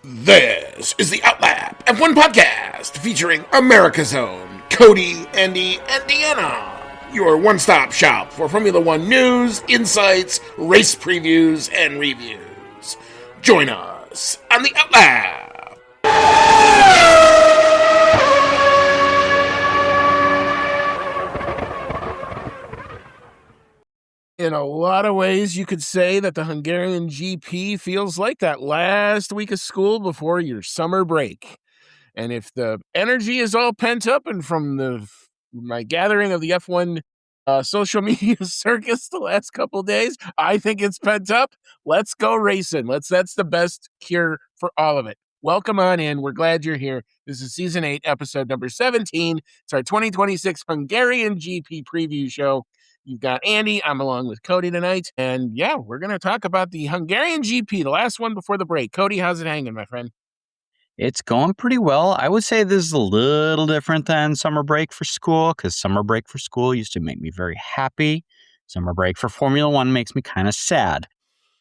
This is the Outlap F1 podcast featuring America's own Cody, Andy, and Deanna. Your one-stop shop for Formula One news, insights, race previews, and reviews. Join us on the Outlap. In a lot of ways, you could say that the Hungarian GP feels like that last week of school before your summer break. And if the energy is all pent up and from my gathering of the F1 social media circus the last couple days, I think it's pent up. Let's go racing. That's the best cure for all of it. Welcome on in. We're glad you're here. This is season 8, episode number 17. It's our 2026 Hungarian GP preview show. You've got Andy. I'm along with Cody tonight. And yeah, we're going to talk about the Hungarian GP, the last one before the break. Cody, how's it hanging, my friend? It's going pretty well. I would say this is a little different than summer break for school, because summer break for school used to make me very happy. Summer break for Formula One makes me kind of sad,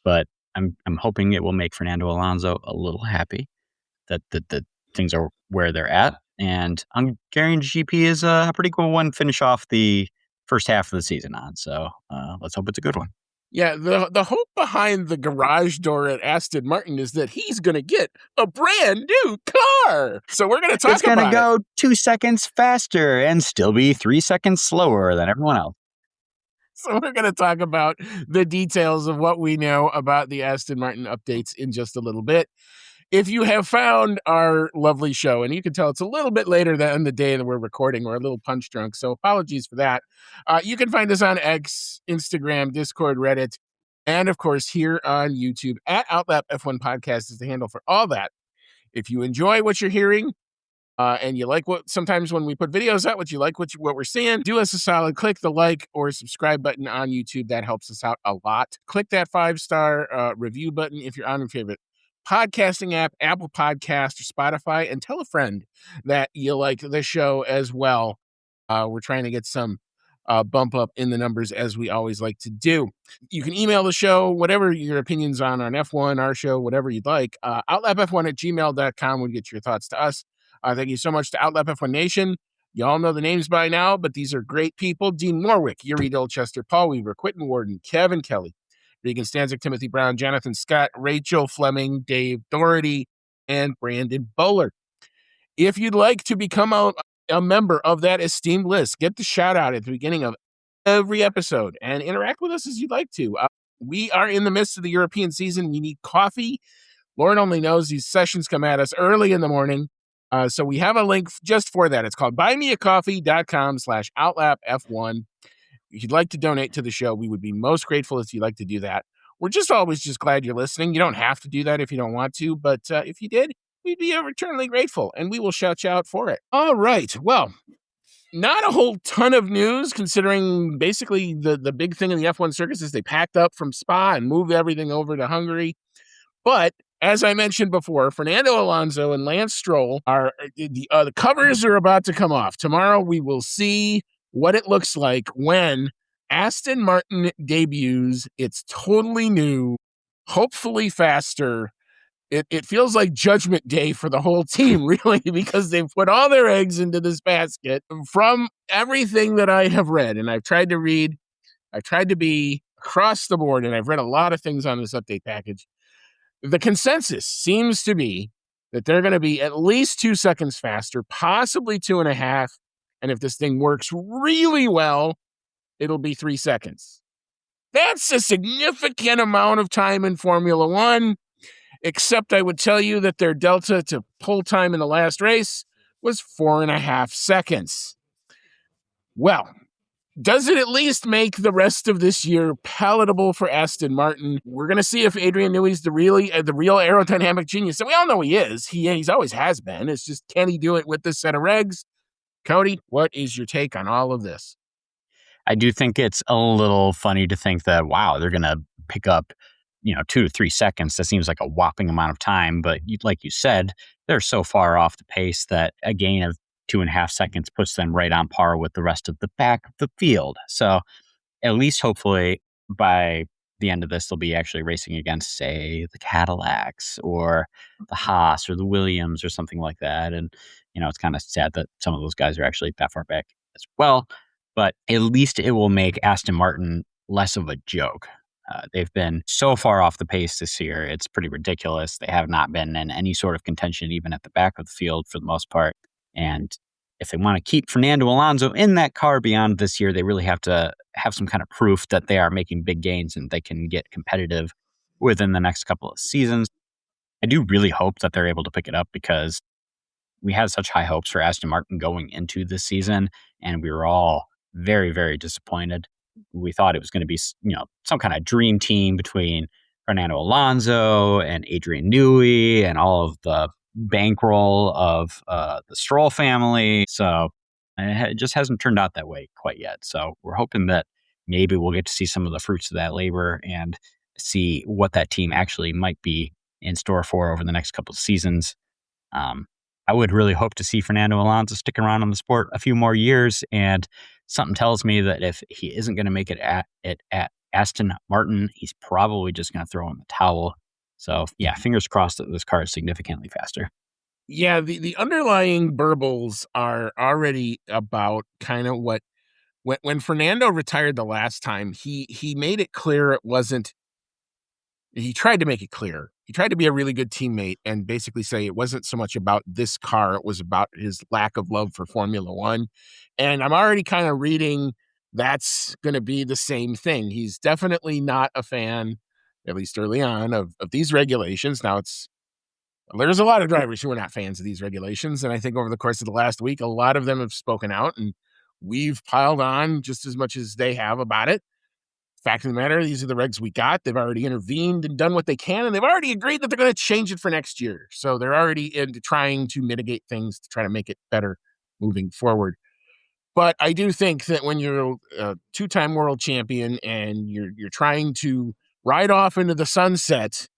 but I'm hoping it will make Fernando Alonso a little happy that the things are where they're at. And Hungarian GP is a pretty cool one. Finish off the first half of the season on. So let's hope it's a good one. Yeah, the hope behind the garage door at Aston Martin is that he's going to get a brand new car. So we're going to talk about it. It's going to go 2 seconds faster and still be 3 seconds slower than everyone else. So we're going to talk about the details of what we know about the Aston Martin updates in just a little bit. If you have found our lovely show, and you can tell it's a little bit later than the day that we're recording, we're a little punch drunk, so apologies for that. You can find us on X, Instagram, Discord, Reddit, and of course here on YouTube at Outlap F1 Podcast is the handle for all that. If you enjoy what you're hearing, and you like what sometimes when we put videos out, what we're seeing, do us a solid, click the like or subscribe button on YouTube. That helps us out a lot. Click that 5-star review button if you're on your favorite podcasting app, Apple Podcast or Spotify, and tell a friend that you like the show as well. We're trying to get some bump up in the numbers, as we always like to do. You can email the show, whatever your opinions on F1, our show, whatever you'd like. outlapf1@gmail.com would get your thoughts to us. Thank you so much to Outlap F1 Nation. You all know the names by now, but these are great people. Dean Warwick, Yuri Dolchester, Paul Weaver, Quentin Warden, Kevin Kelly, Regan Stanzik, Timothy Brown, Jonathan Scott, Rachel Fleming, Dave Doherty, and Brandon Bowler. If you'd like to become a member of that esteemed list, get the shout out at the beginning of every episode and interact with us as you'd like to. We are in the midst of the European season. You need coffee. Lord only knows these sessions come at us early in the morning. So we have a link just for that. It's called buymeacoffee.com/outlapf1. If you'd like to donate to the show, we would be most grateful if you'd like to do that. We're just always just glad you're listening. You don't have to do that if you don't want to, but if you did, we'd be eternally grateful, and we will shout you out for it. All right. Well, not a whole ton of news, considering basically the big thing in the F1 circus is they packed up from Spa and moved everything over to Hungary. But as I mentioned before, Fernando Alonso and Lance Stroll are the covers are about to come off. Tomorrow we will see what it looks like when Aston Martin debuts. It's totally new, hopefully faster. It feels like Judgment Day for the whole team, really, because they've put all their eggs into this basket. From everything that I have read, and I've tried to read, I've tried to be across the board, and I've read a lot of things on this update package. The consensus seems to be that they're going to be at least 2 seconds faster, possibly 2.5. And if this thing works really well, it'll be 3 seconds. That's a significant amount of time in Formula One, except I would tell you that their delta to pole time in the last race was 4.5 seconds. Well, does it at least make the rest of this year palatable for Aston Martin? We're going to see if Adrian Newey's the real aerodynamic genius. And we all know he is. He's always has been. It's just, can he do it with this set of regs? Cody, what is your take on all of this? I do think it's a little funny to think that, wow, they're going to pick up, 2 to 3 seconds. That seems like a whopping amount of time. But like you said, they're so far off the pace that a gain of 2.5 seconds puts them right on par with the rest of the back of the field. So at least hopefully by the end of this, they'll be actually racing against, say, the Cadillacs or the Haas or the Williams or something like that. And, it's kind of sad that some of those guys are actually that far back as well. But at least it will make Aston Martin less of a joke. They've been so far off the pace this year. It's pretty ridiculous. They have not been in any sort of contention, even at the back of the field for the most part. And if they want to keep Fernando Alonso in that car beyond this year, they really have to have some kind of proof that they are making big gains and they can get competitive within the next couple of seasons. I do really hope that they're able to pick it up because we had such high hopes for Aston Martin going into this season, and we were all very, very disappointed. We thought it was going to be, some kind of dream team between Fernando Alonso and Adrian Newey and all of the bankroll of the Stroll family. So it just hasn't turned out that way quite yet. So we're hoping that maybe we'll get to see some of the fruits of that labor and see what that team actually might be in store for over the next couple of seasons. I would really hope to see Fernando Alonso stick around in the sport a few more years, and something tells me that if he isn't going to make it at Aston Martin, he's probably just going to throw in the towel. So, yeah, fingers crossed that this car is significantly faster. Yeah, the underlying burbles are already about kind of what when Fernando retired the last time, he made it clear it wasn't. He tried to make it clear. He tried to be a really good teammate and basically say it wasn't so much about this car, it was about his lack of love for Formula One. And I'm already kind of reading that's going to be the same thing. He's definitely not a fan, at least early on, of these regulations. Now there's a lot of drivers who are not fans of these regulations. And I think over the course of the last week, a lot of them have spoken out and we've piled on just as much as they have about it. Fact of the matter, these are the regs we got. They've already intervened and done what they can, and they've already agreed that they're going to change it for next year. So they're already trying to mitigate things to try to make it better moving forward. But I do think that when you're a two-time world champion and you're trying to ride off into the sunset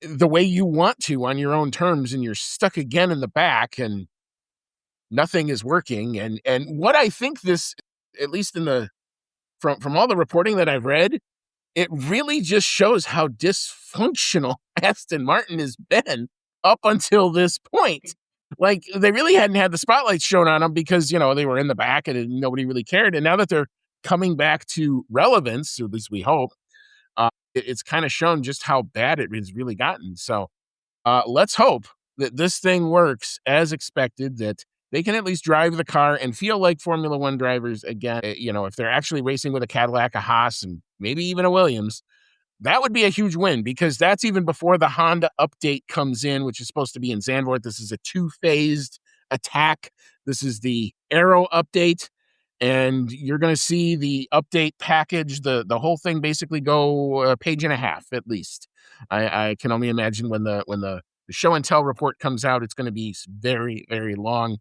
the way you want to on your own terms, and you're stuck again in the back, and nothing is working. And what I think this, at least in the from all the reporting that I've read, it really just shows how dysfunctional Aston Martin has been up until this point. Like, they really hadn't had the spotlight shown on them because, they were in the back and nobody really cared. And now that they're coming back to relevance, or at least we hope, it's kind of shown just how bad it has really gotten. So let's hope that this thing works as expected, that they can at least drive the car and feel like Formula One drivers again. If they're actually racing with a Cadillac, a Haas, and maybe even a Williams, that would be a huge win because that's even before the Honda update comes in, which is supposed to be in Zandvoort. This is a two-phased attack. This is the Aero update, and you're going to see the update package, the whole thing basically go a page and a half at least. I can only imagine when the show and tell report comes out, it's going to be very, very long.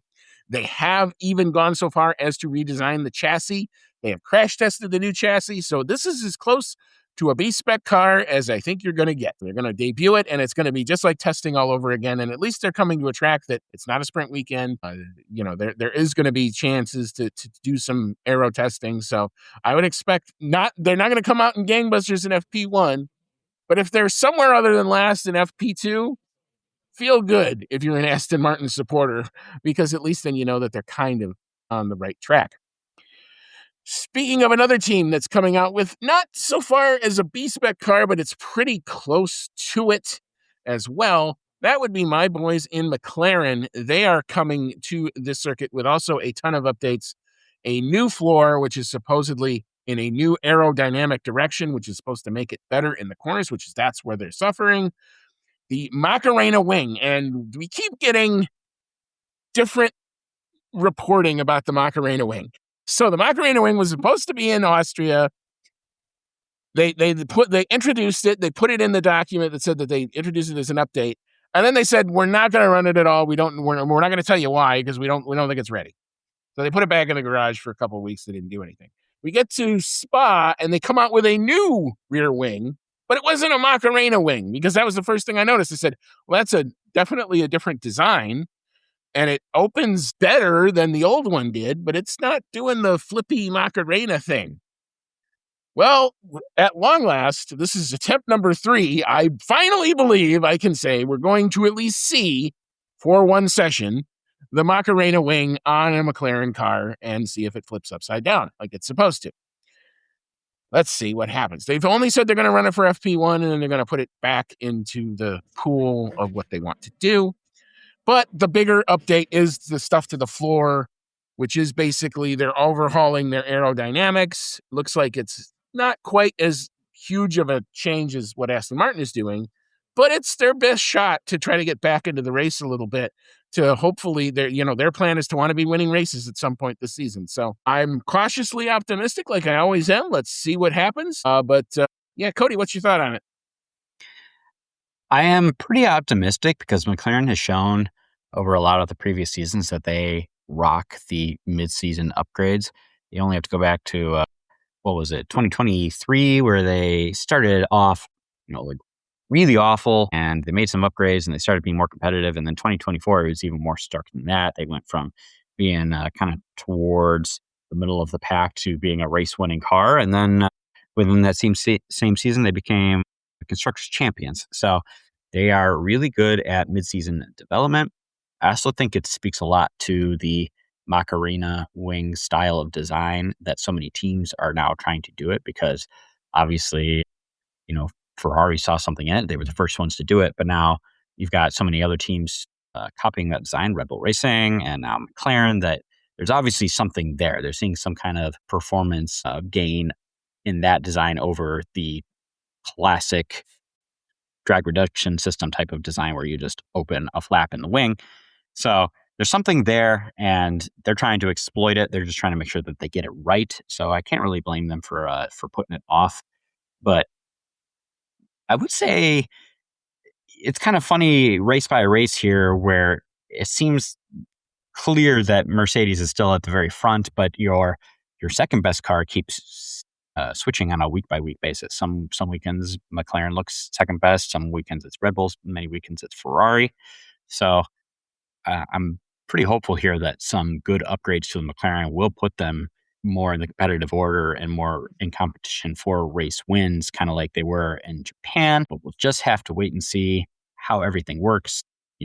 They have even gone so far as to redesign the chassis. They have crash tested the new chassis. So this is as close to a B-spec car as I think you're going to get. They're going to debut it, and it's going to be just like testing all over again. And at least they're coming to a track that it's not a sprint weekend. There is going to be chances to do some aero testing. So I would expect they're not going to come out in gangbusters in FP1, but if they're somewhere other than last in FP2, feel good if you're an Aston Martin supporter, because at least then you know that they're kind of on the right track. Speaking of another team that's coming out with not so far as a B-spec car, but it's pretty close to it as well, that would be my boys in McLaren. They are coming to this circuit with also a ton of updates, a new floor, which is supposedly in a new aerodynamic direction, which is supposed to make it better in the corners, that's where they're suffering. The Macarena wing, and we keep getting different reporting about the Macarena wing. So the Macarena wing was supposed to be in Austria. They introduced it. They put it in the document that said that they introduced it as an update, and then they said we're not going to run it at all. We're not going to tell you why because we don't think it's ready. So they put it back in the garage for a couple of weeks. They didn't do anything. We get to Spa, and they come out with a new rear wing, but it wasn't a Macarena wing because that was the first thing I noticed. I said, well, that's definitely a different design. And it opens better than the old one did, but it's not doing the flippy Macarena thing. Well, at long last, this is attempt number 3. I finally believe I can say we're going to at least see, for one session, the Macarena wing on a McLaren car and see if it flips upside down like it's supposed to. Let's see what happens. They've only said they're going to run it for FP1 and then they're going to put it back into the pool of what they want to do. But the bigger update is the stuff to the floor, which is basically they're overhauling their aerodynamics. Looks like it's not quite as huge of a change as what Aston Martin is doing, but it's their best shot to try to get back into the race a little bit. To hopefully, their plan is to want to be winning races at some point this season. So I'm cautiously optimistic, like I always am. Let's see what happens. But yeah, Cody, what's your thought on it? I am pretty optimistic because McLaren has shown over a lot of the previous seasons that they rock the mid-season upgrades. You only have to go back to, 2023, where they started off, like really awful, and they made some upgrades and they started being more competitive. And then 2024 it was even more stark than that. They went from being kind of towards the middle of the pack to being a race-winning car, and then within that same season they became the constructors champions. So they are really good at mid-season development. I also think it speaks a lot to the Macarena wing style of design that so many teams are now trying to do it, because obviously, Ferrari saw something in it. They were the first ones to do it, but now you've got so many other teams copying that design, Red Bull Racing and now McLaren, that there's obviously something there. They're seeing some kind of performance gain in that design over the classic drag reduction system type of design where you just open a flap in the wing. So there's something there and they're trying to exploit it. They're just trying to make sure that they get it right. So I can't really blame them for putting it off. But I would say it's kind of funny race by race here, where it seems clear that Mercedes is still at the very front, but your second best car keeps switching on a week by week basis. Some weekends McLaren looks second best, some weekends it's Red Bulls, many weekends it's Ferrari. So I'm pretty hopeful here that some good upgrades to the McLaren will put them more in the competitive order and more in competition for race wins, kind of like they were in Japan. But we'll just have to wait and see how everything works.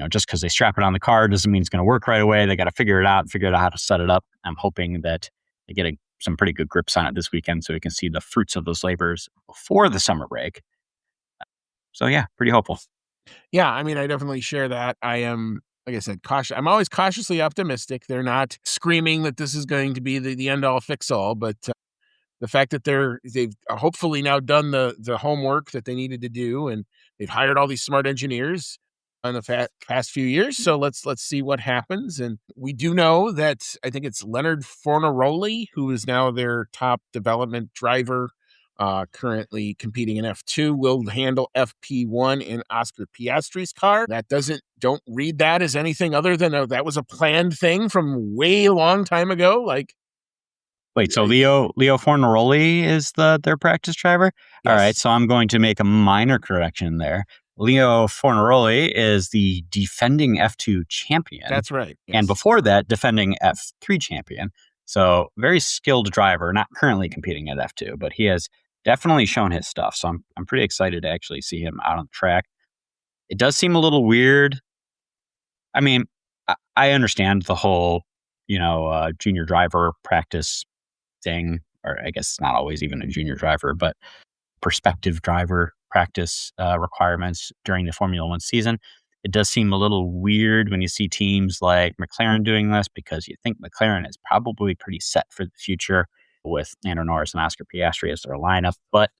Just because they strap it on the car doesn't mean it's going to work right away. They got to figure it out how to set it up. I'm hoping that they get some pretty good grips on it this weekend so we can see the fruits of those labors before the summer break. So yeah, pretty hopeful. Yeah, I mean, I definitely share that. I am, like I said, cautious. I'm always cautiously optimistic. They're not screaming that this is going to be the end all fix all, but the fact that they've hopefully now done the homework that they needed to do, and they've hired all these smart engineers in the past few years. So let's see what happens. And we do know that I think it's Leonard Fornaroli, who is now their top development driver, currently competing in F2, will handle FP1 in Oscar Piastri's car. Don't read that as anything other than that was a planned thing from way long time ago. Like, wait, so Leo Fornaroli is their practice driver? Yes. All right, so I'm going to make a minor correction there. Leo Fornaroli is the defending F2 champion. That's right. Yes. And before that, defending F3 champion. So very skilled driver, not currently competing at F2, but he has definitely shown his stuff. So I'm pretty excited to actually see him out on the track. It does seem a little weird. I mean, I understand the whole, junior driver practice thing, or I guess not always even a junior driver, but prospective driver practice requirements during the Formula One season. It does seem a little weird when you see teams like McLaren doing this, because you think McLaren is probably pretty set for the future with Lando Norris and Oscar Piastri as their lineup, but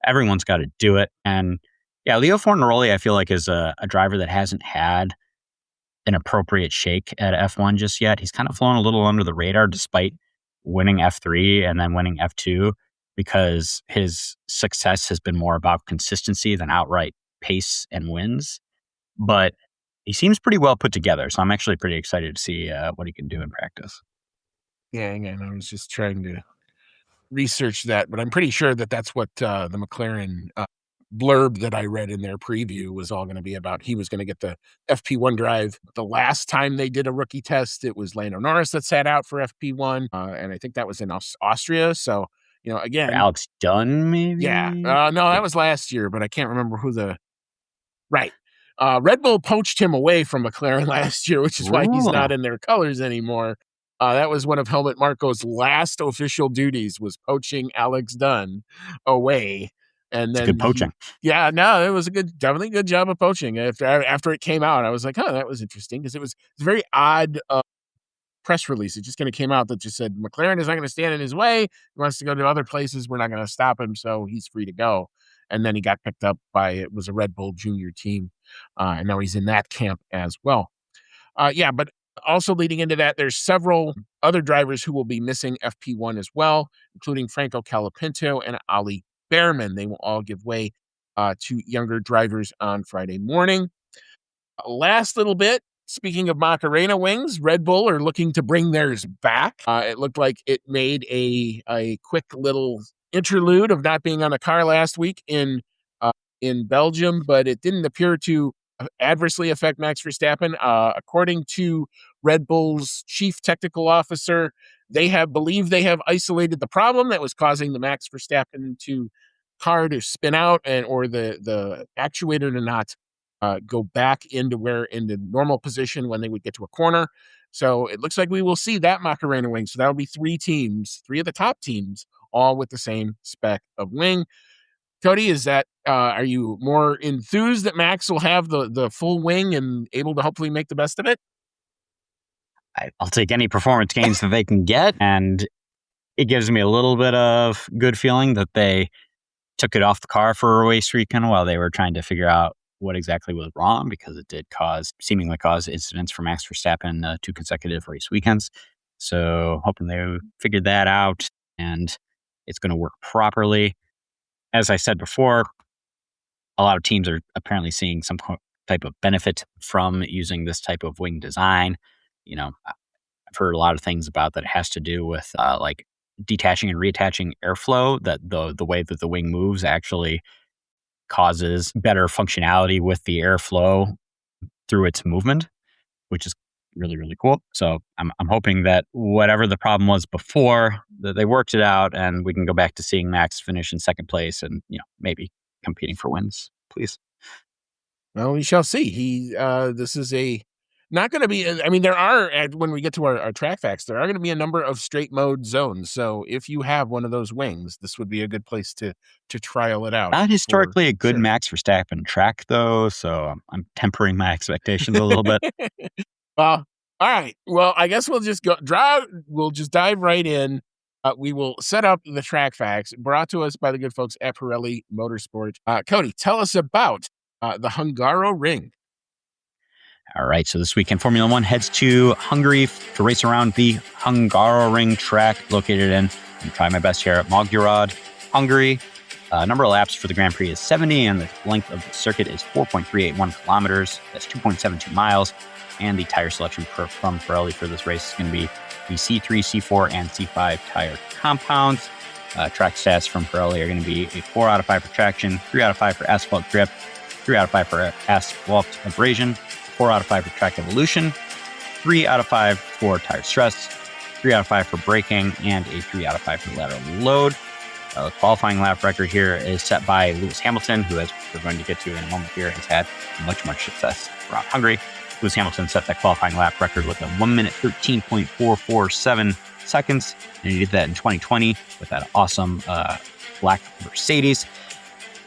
everyone's got to do it. And yeah, Leo Fornaroli, I feel like, is a driver that hasn't had an appropriate shake at F1 just yet. He's kind of flown a little under the radar despite winning F3 and then winning F2, because his success has been more about consistency than outright pace and wins. But he seems pretty well put together, so I'm actually pretty excited to see what he can do in practice. Yeah, again, I was just trying to research that, but I'm pretty sure that that's what the McLaren blurb that I read in their preview was all going to be about. He was going to get the FP1 drive. The last time they did a rookie test, it was Lando Norris that sat out for FP1, and I think that was in Austria. So Again, Alex Dunn, maybe? yeah. No, that was last year, but I can't remember who right. Red Bull poached him away from McLaren last year, which is why he's Ooh. not in their colors anymore. That was one of Helmut Marko's last official duties, was poaching Alex Dunn away. And It's then good poaching. it was definitely a good job of poaching. After it came out, I was like, oh, that was interesting, because it was a very odd press release. It just kind of came out that just said McLaren is not going to stand in his way. He wants to go to other places. We're not going to stop him, so he's free to go. And then he got picked up it was a Red Bull junior team, and now he's in that camp as well. But also leading into that, there's several other drivers who will be missing FP1 as well, including Franco Colapinto and Ali Behrman. They will all give way to younger drivers on Friday morning. Last little bit, speaking of Macarena wings, Red Bull are looking to bring theirs back. It looked like it made a quick little interlude of not being on a car last week in Belgium, but it didn't appear to adversely affect Max Verstappen. According to Red Bull's chief technical officer, they believe they have isolated the problem that was causing the Max Verstappen car to spin out, or the actuator to not go back into normal position when they would get to a corner. So it looks like we will see that Macarena wing. So that'll be three of the top teams, all with the same spec of wing. Cody, are you more enthused that Max will have the full wing and able to hopefully make the best of it? I'll take any performance gains that they can get, and it gives me a little bit of good feeling that they took it off the car for a race weekend while they were trying to figure out what exactly was wrong, because it did seemingly cause incidents for Max Verstappen 2 consecutive race weekends. So hoping they figured that out and it's going to work properly. As I said before, a lot of teams are apparently seeing some type of benefit from using this type of wing design. I've heard a lot of things about that. It has to do with like detaching and reattaching airflow, that the way that the wing moves actually causes better functionality with the airflow through its movement, which is really, really cool. So I'm hoping that whatever the problem was before, that they worked it out and we can go back to seeing Max finish in second place and, maybe competing for wins, please. Well, we shall see. This is not going to be, there are, when we get to our track facts, there are going to be a number of straight mode zones. So if you have one of those wings, this would be a good place to trial it out. Not historically a good Max Verstappen track, though, so I'm tempering my expectations a little bit. All right. Well, I guess we'll just dive right in. We will set up the track facts brought to us by the good folks at Pirelli Motorsport. Cody, tell us about the Hungaroring. All right, so this weekend, Formula One heads to Hungary to race around the Hungaroring track located in, I'm trying my best here, at Magyarország, Hungary. Number of laps for the Grand Prix is 70, and the length of the circuit is 4.381 kilometers. That's 2.72 miles. And the tire selection from Pirelli for this race is going to be the C3, C4, and C5 tire compounds. Track stats from Pirelli are going to be a 4 out of 5 for traction, 3 out of 5 for asphalt grip, 3 out of 5 for asphalt abrasion, 4 out of 5 for track evolution, 3 out of 5 for tire stress, 3 out of 5 for braking, and a 3 out of 5 for lateral load. The qualifying lap record here is set by Lewis Hamilton, who, as we're going to get to in a moment here, has had much, much success around Hungary. Lewis Hamilton set that qualifying lap record with a 1 minute 13.447 seconds, and he did that in 2020 with that awesome black Mercedes.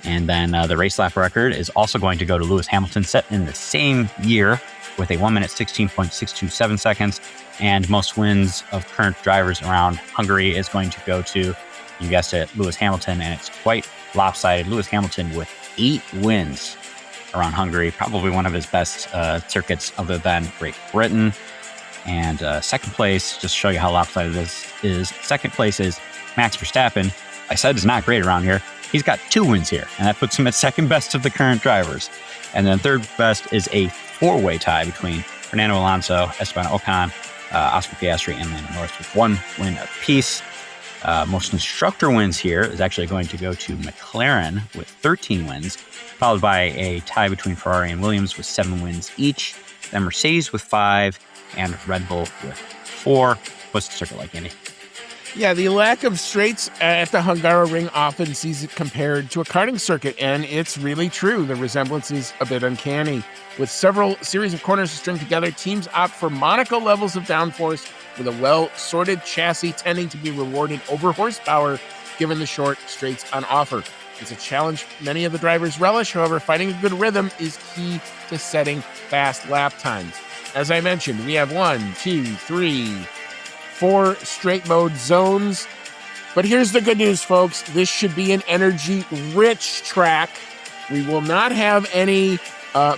And then the race lap record is also going to go to Lewis Hamilton, set in the same year with a 1 minute 16.627 seconds. And most wins of current drivers around Hungary is going to go to, you guessed it, Lewis Hamilton, and it's quite lopsided. Lewis Hamilton with 8 wins around Hungary, probably one of his best circuits other than Great Britain. And second place, just to show you how lopsided this is, second place is Max Verstappen. I said it's not great around here. He's got 2 wins here, and that puts him at second best of the current drivers. And then third best is a 4-way tie between Fernando Alonso, Esteban Ocon, Oscar Piastri, and Lando Norris with 1 win apiece. Most constructor wins here is actually going to go to McLaren with 13 wins, followed by a tie between Ferrari and Williams with 7 wins each, then Mercedes with 5, and Red Bull with 4. What's the circuit like, Andy? Yeah, the lack of straights at the Hungaroring often sees it compared to a karting circuit, and it's really true. The resemblance is a bit uncanny. With several series of corners to string together, teams opt for Monaco levels of downforce with a well-sorted chassis tending to be rewarded over horsepower given the short straights on offer. It's a challenge many of the drivers relish. However, finding a good rhythm is key to setting fast lap times. As I mentioned, we have 4 straight mode zones. But here's the good news, folks. This should be an energy-rich track. We will not have any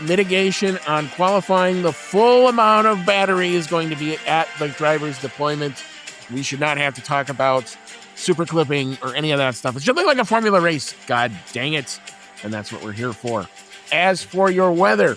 mitigation on qualifying. The full amount of battery is going to be at the driver's deployment. We should not have to talk about super clipping or any of that stuff. It should look like a Formula race. God dang it. And that's what we're here for. As for your weather,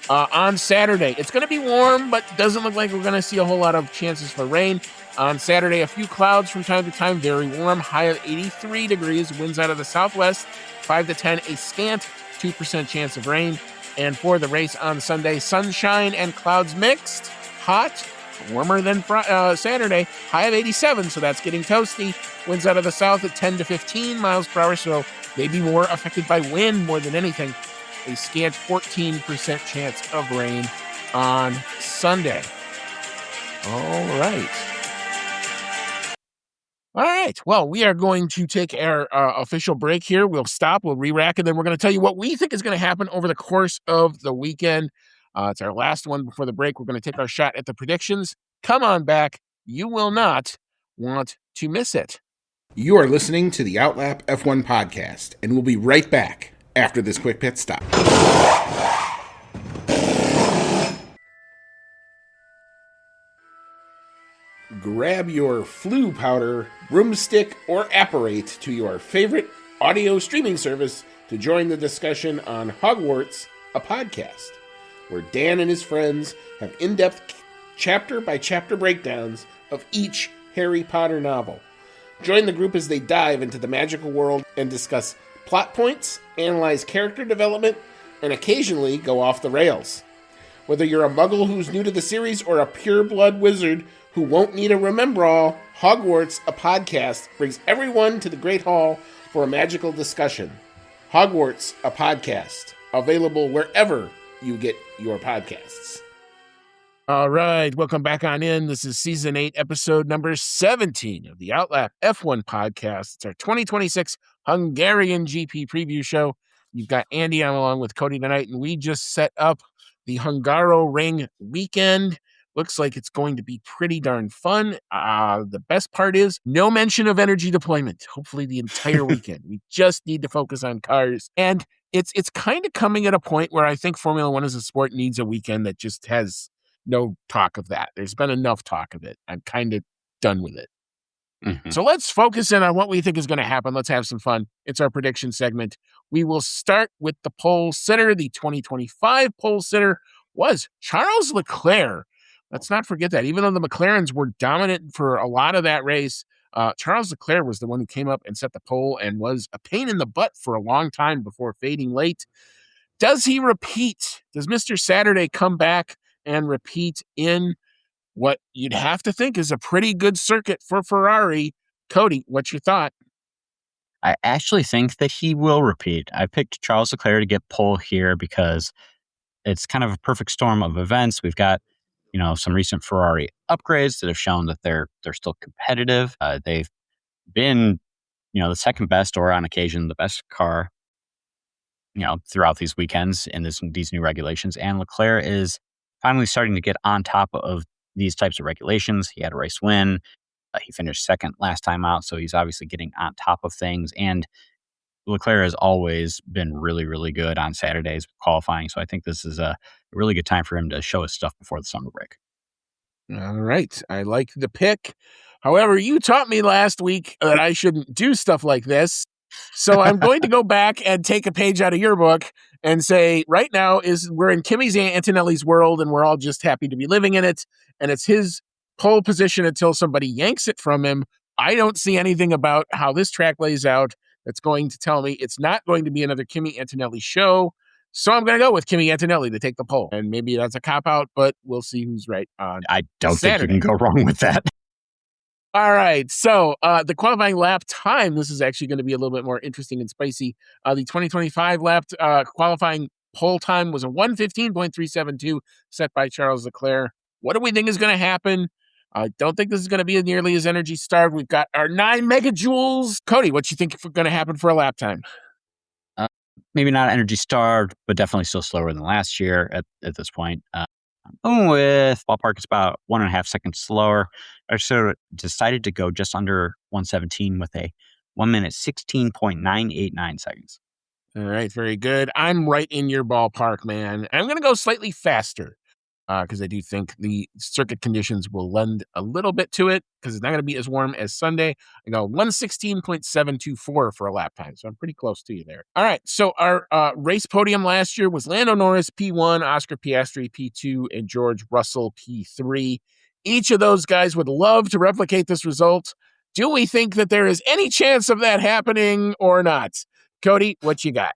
on Saturday, it's going to be warm, but doesn't look like we're going to see a whole lot of chances for rain. On Saturday, a few clouds from time to time, very warm, high of 83 degrees, winds out of the southwest, 5 to 10, a scant 2% chance of rain. And for the race on Sunday, sunshine and clouds mixed, hot, warmer than Saturday, high of 87, so that's getting toasty. Winds out of the south at 10 to 15 miles per hour, so maybe more affected by wind more than anything. A scant 14% chance of rain on Sunday. All right. Well, we are going to take our official break here. We'll stop, we'll re-rack, and then we're going to tell you what we think is going to happen over the course of the weekend. It's our last one before the break. We're going to take our shot at the predictions. Come on back. You will not want to miss it. You are listening to the Outlap F1 podcast, and we'll be right back after this quick pit stop. Grab your flu powder, broomstick, or apparate to your favorite audio streaming service to join the discussion on Hogwarts, a podcast, where Dan and his friends have in-depth chapter-by-chapter breakdowns of each Harry Potter novel. Join the group as they dive into the magical world and discuss plot points, analyze character development, and occasionally go off the rails. Whether you're a muggle who's new to the series or a pure-blood wizard who won't need a remember-all, Hogwarts, a podcast, brings everyone to the Great Hall for a magical discussion. Hogwarts, a podcast, available wherever you get your podcasts. All right, welcome back on in. This is Season 8, Episode number 17 of the Outlap F1 podcast. It's our 2026 Hungarian GP Preview show. You've got Andy on along with Cody tonight, and we just set up the Hungaroring weekend. Looks like it's going to be pretty darn fun. The best part is no mention of energy deployment, hopefully the entire weekend. We just need to focus on cars. And it's kind of coming at a point where I think Formula One as a sport needs a weekend that just has no talk of that. There's been enough talk of it. I'm kind of done with it. Mm-hmm. So let's focus in on what we think is going to happen. Let's have some fun. It's our prediction segment. We will start with the pole sitter. The 2025 pole sitter was Charles Leclerc. Let's not forget that. Even though the McLarens were dominant for a lot of that race, Charles Leclerc was the one who came up and set the pole and was a pain in the butt for a long time before fading late. Does he repeat? Does Mr. Saturday come back and repeat in what you'd have to think is a pretty good circuit for Ferrari? Cody, what's your thought? I actually think that he will repeat. I picked Charles Leclerc to get pole here because it's kind of a perfect storm of events. We've got some recent Ferrari upgrades that have shown that they're still competitive. They've been, the second best or on occasion the best car, throughout these weekends in these new regulations. And Leclerc is finally starting to get on top of these types of regulations. He had a race win. He finished second last time out, so he's obviously getting on top of things. And Leclerc has always been really, really good on Saturdays qualifying. So I think this is a really good time for him to show his stuff before the summer break. All right. I like the pick. However, you taught me last week that I shouldn't do stuff like this. So I'm going to go back and take a page out of your book and say right now we're in Kimi Antonelli's world and we're all just happy to be living in it. And it's his pole position until somebody yanks it from him. I don't see anything about how this track lays out that's going to tell me it's not going to be another Kimi Antonelli show. So I'm going to go with Kimi Antonelli to take the pole. And maybe that's a cop-out, but we'll see who's right on I don't Saturday. think you can go wrong with that. All right. So the qualifying lap time, this is actually going to be a little bit more interesting and spicy. The 2025 lap qualifying pole time was a 1:15.372 set by Charles Leclerc. What do we think is going to happen? I don't think this is going to be nearly as energy starved. We've got our 9 megajoules. Cody, what you think is going to happen for a lap time? Maybe not energy starved, but definitely still slower than last year at this point. I'm going with ballpark. It's about 1.5 seconds slower. I sort of decided to go just under 117 with a 1 minute 16.989 seconds. All right, very good. I'm right in your ballpark, man. I'm going to go slightly faster because I do think the circuit conditions will lend a little bit to it because it's not going to be as warm as Sunday. I go 116.724 for a lap time, so I'm pretty close to you there. All right, so our race podium last year was Lando Norris, P1, Oscar Piastri, P2, and George Russell, P3. Each of those guys would love to replicate this result. Do we think that there is any chance of that happening or not? Cody, what you got?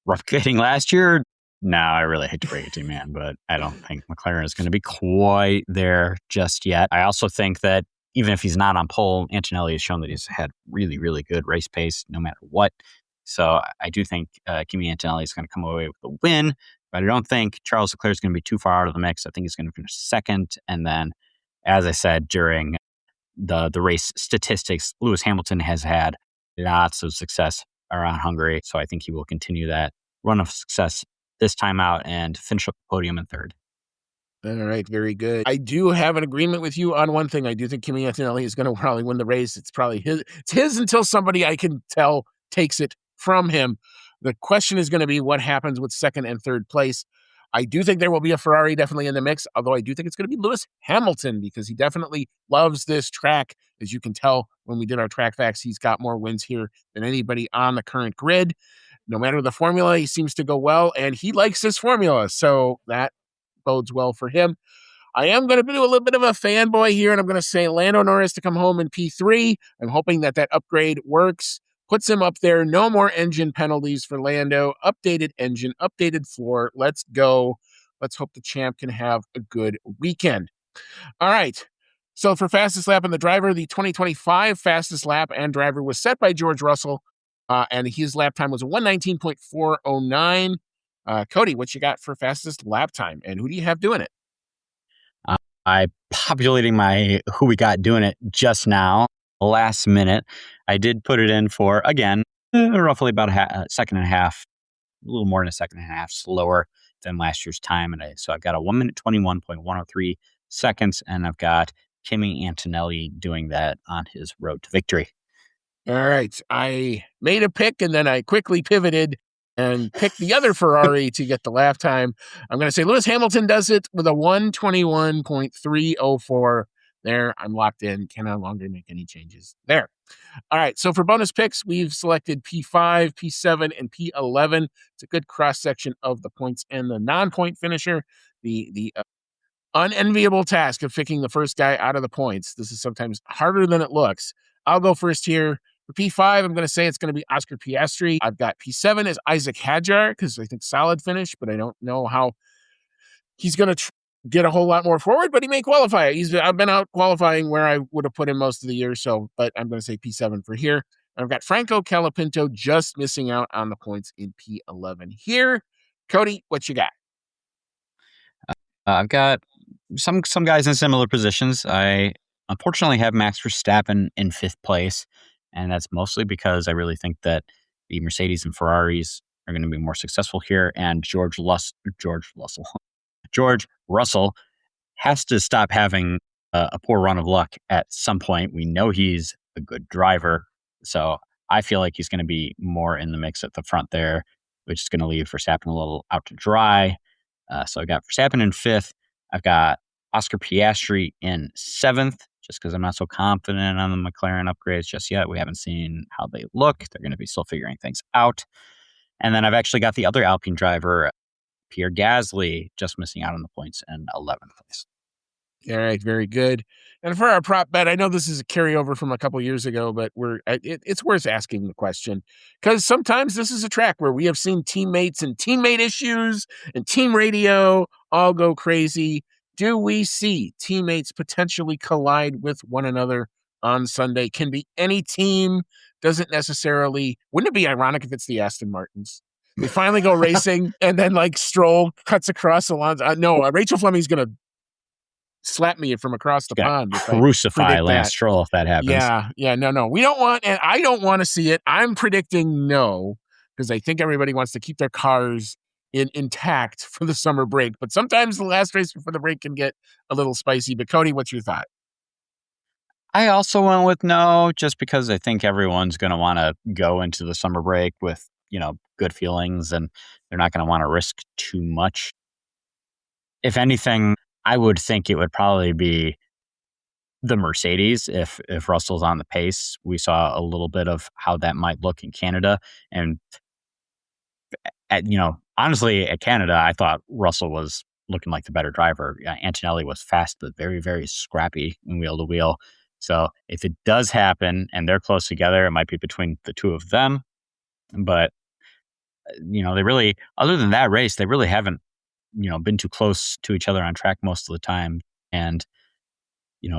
Replicating last year? No, I really hate to break it to you, man, but I don't think McLaren is going to be quite there just yet. I also think that even if he's not on pole, Antonelli has shown that he's had really, really good race pace no matter what. So I do think Kimi Antonelli is going to come away with a win, but I don't think Charles Leclerc is going to be too far out of the mix. I think he's going to finish second. And then, as I said, during the race statistics, Lewis Hamilton has had lots of success around Hungary. So I think he will continue that run of success this time out and finish up the podium in third. All right, very good. I do have an agreement with you on one thing. I do think Kimi Antonelli is going to probably win the race. It's probably his. It's his until somebody I can tell takes it from him. The question is going to be what happens with second and third place. I do think there will be a Ferrari definitely in the mix, although I do think it's going to be Lewis Hamilton because he definitely loves this track. As you can tell when we did our track facts, he's got more wins here than anybody on the current grid. No matter the formula, he seems to go well, and he likes this formula, so that bodes well for him. I am going to do a little bit of a fanboy here, and I'm going to say Lando Norris to come home in P3. I'm hoping that upgrade works, puts him up there. No more engine penalties for Lando. Updated engine, updated floor. Let's go. Let's hope the champ can have a good weekend. All right. So for fastest lap and the driver, the 2025 fastest lap and driver was set by George Russell, and his lap time was a 1:19.409. Cody, what you got for fastest lap time, and who do you have doing it? I populating my who we got doing it just now, last minute. I did put it in for, again, roughly about a second and a half, a little more than a second and a half slower than last year's time. And so I've got a 1 minute 21.103 seconds, and I've got Kimi Antonelli doing that on his road to victory. All right. I made a pick, and then I quickly pivoted and picked the other Ferrari to get the lap time. I'm going to say Lewis Hamilton does it with a 1:21.304. There, I'm locked in. Can no longer make any changes there. All right, so for bonus picks, we've selected P5, P7, and P11. It's a good cross-section of the points and the non-point finisher. The unenviable task of picking the first guy out of the points. This is sometimes harder than it looks. I'll go first here. For P5, I'm going to say it's going to be Oscar Piastri. I've got P7 as Isaac Hadjar because I think solid finish, but I don't know how he's going to get a whole lot more forward, but he may qualify. I've been out qualifying where I would have put him most of the year, but I'm going to say P7 for here. I've got Franco Colapinto just missing out on the points in P11 here. Cody, what you got? I've got some guys in similar positions. I unfortunately have Max Verstappen in 5th place, and that's mostly because I really think that the Mercedes and Ferraris are going to be more successful here, and George Russell has to stop having a poor run of luck at some point. We know he's a good driver, so I feel like he's going to be more in the mix at the front there, which is going to leave Verstappen a little out to dry. So I've got Verstappen in 5th. I've got Oscar Piastri in 7th, just because I'm not so confident on the McLaren upgrades just yet. We haven't seen how they look. They're going to be still figuring things out. And then I've actually got the other Alpine driver, Pierre Gasly, just missing out on the points in 11th place. All right, very good. And for our prop bet, I know this is a carryover from a couple years ago, but it's worth asking the question because sometimes this is a track where we have seen teammates and teammate issues and team radio all go crazy. Do we see teammates potentially collide with one another on Sunday? Can be any team. Wouldn't it be ironic if it's the Aston Martins? They finally go racing, and then like Stroll cuts across Alonso. No, Rachel Fleming's going to slap me from across the pond if I crucify predict Lance that. Stroll if that happens. No. We don't want, and I don't want to see it. I'm predicting no, because I think everybody wants to keep their cars intact for the summer break. But sometimes the last race before the break can get a little spicy. But Cody, what's your thought? I also went with no, just because I think everyone's going to want to go into the summer break with, good feelings, and they're not going to want to risk too much. If anything, I would think it would probably be the Mercedes if Russell's on the pace. We saw a little bit of how that might look in Canada, and honestly, at Canada, I thought Russell was looking like the better driver. Antonelli was fast, but very, very scrappy in wheel to wheel. So if it does happen and they're close together, it might be between the two of them. But, they really, other than that race, they really haven't, been too close to each other on track most of the time. And,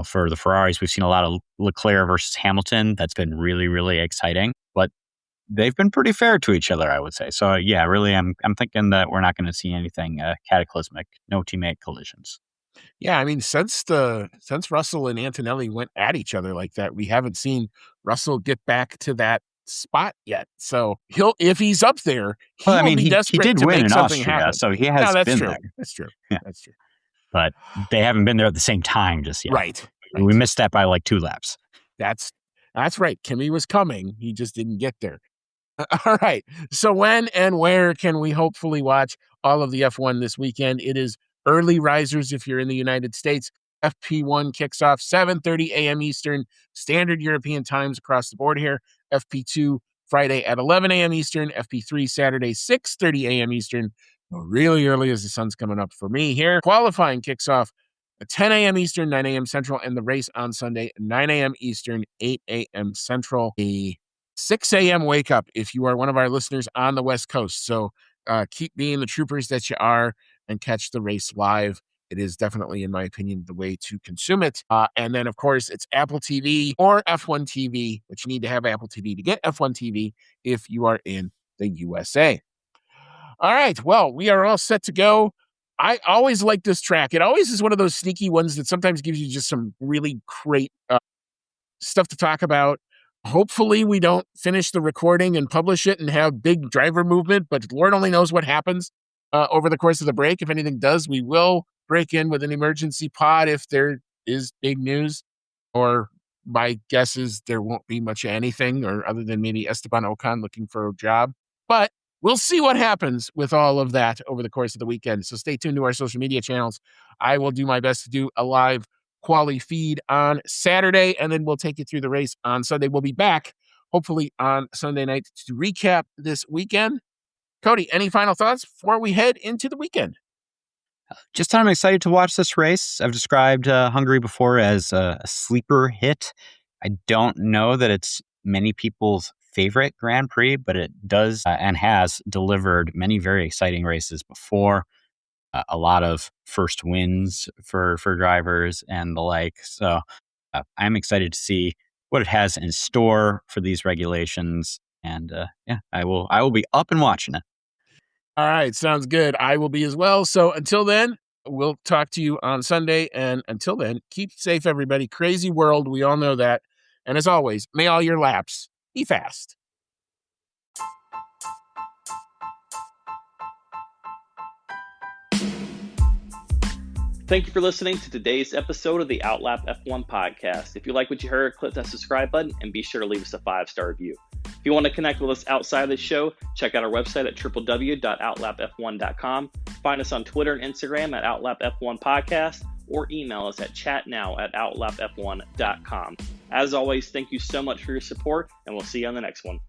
for the Ferraris, we've seen a lot of Leclerc versus Hamilton. That's been really, really exciting. But they've been pretty fair to each other, I would say. So, yeah, really, I'm thinking that we're not going to see anything cataclysmic, no teammate collisions. Yeah, I mean, since Russell and Antonelli went at each other like that, we haven't seen Russell get back to that spot yet. So if he's up there, be desperate he did to win make in something Austria, happen. so he has been true. there. That's true. Yeah. That's true. But they haven't been there at the same time just yet. Right. We missed that by like 2 laps. That's right. Kimi was coming. He just didn't get there. All right. So when and where can we hopefully watch all of the F1 this weekend? It is early risers if you're in the United States. FP1 kicks off 7:30 a.m. Eastern, standard European times across the board here. FP2 Friday at 11 a.m. Eastern. FP3 Saturday 6:30 a.m. Eastern. Really early as the sun's coming up for me here. Qualifying kicks off at 10 a.m. Eastern, 9 a.m. Central, and the race on Sunday, 9 a.m. Eastern, 8 a.m. Central. A 6 a.m. wake up if you are one of our listeners on the West Coast. So keep being the troopers that you are and catch the race live. It is definitely, in my opinion, the way to consume it. And then, of course, it's Apple TV or F1 TV, but you need to have Apple TV to get F1 TV if you are in the USA. All right. Well, we are all set to go. I always like this track. It always is one of those sneaky ones that sometimes gives you just some really great stuff to talk about. Hopefully we don't finish the recording and publish it and have big driver movement, but Lord only knows what happens over the course of the break. If anything does, we will break in with an emergency pod if there is big news, or my guess is there won't be much of anything, or other than maybe Esteban Ocon looking for a job. But we'll see what happens with all of that over the course of the weekend. So stay tuned to our social media channels. I will do my best to do a live quali feed on Saturday, and then we'll take you through the race on Sunday. We'll be back hopefully on Sunday night to recap this weekend. Cody, any final thoughts before we head into the weekend? Just I'm excited to watch this race. I've described Hungary before as a sleeper hit. I don't know that it's many people's favorite Grand Prix, but it does and has delivered many very exciting races before. A lot of first wins for drivers and the like. So I'm excited to see what it has in store for these regulations. And I will be up and watching it. All right, sounds good. I will be as well. So until then, we'll talk to you on Sunday. And until then, keep safe, everybody. Crazy world. We all know that. And as always, may all your laps be fast. Thank you for listening to today's episode of the Outlap F1 podcast. If you like what you heard, click that subscribe button and be sure to leave us a 5-star review. If you want to connect with us outside of the show, check out our website at www.outlapf1.com. Find us on Twitter and Instagram at outlapf1 podcast, or email us at chatnow@outlapf1.com. As always, thank you so much for your support, and we'll see you on the next one.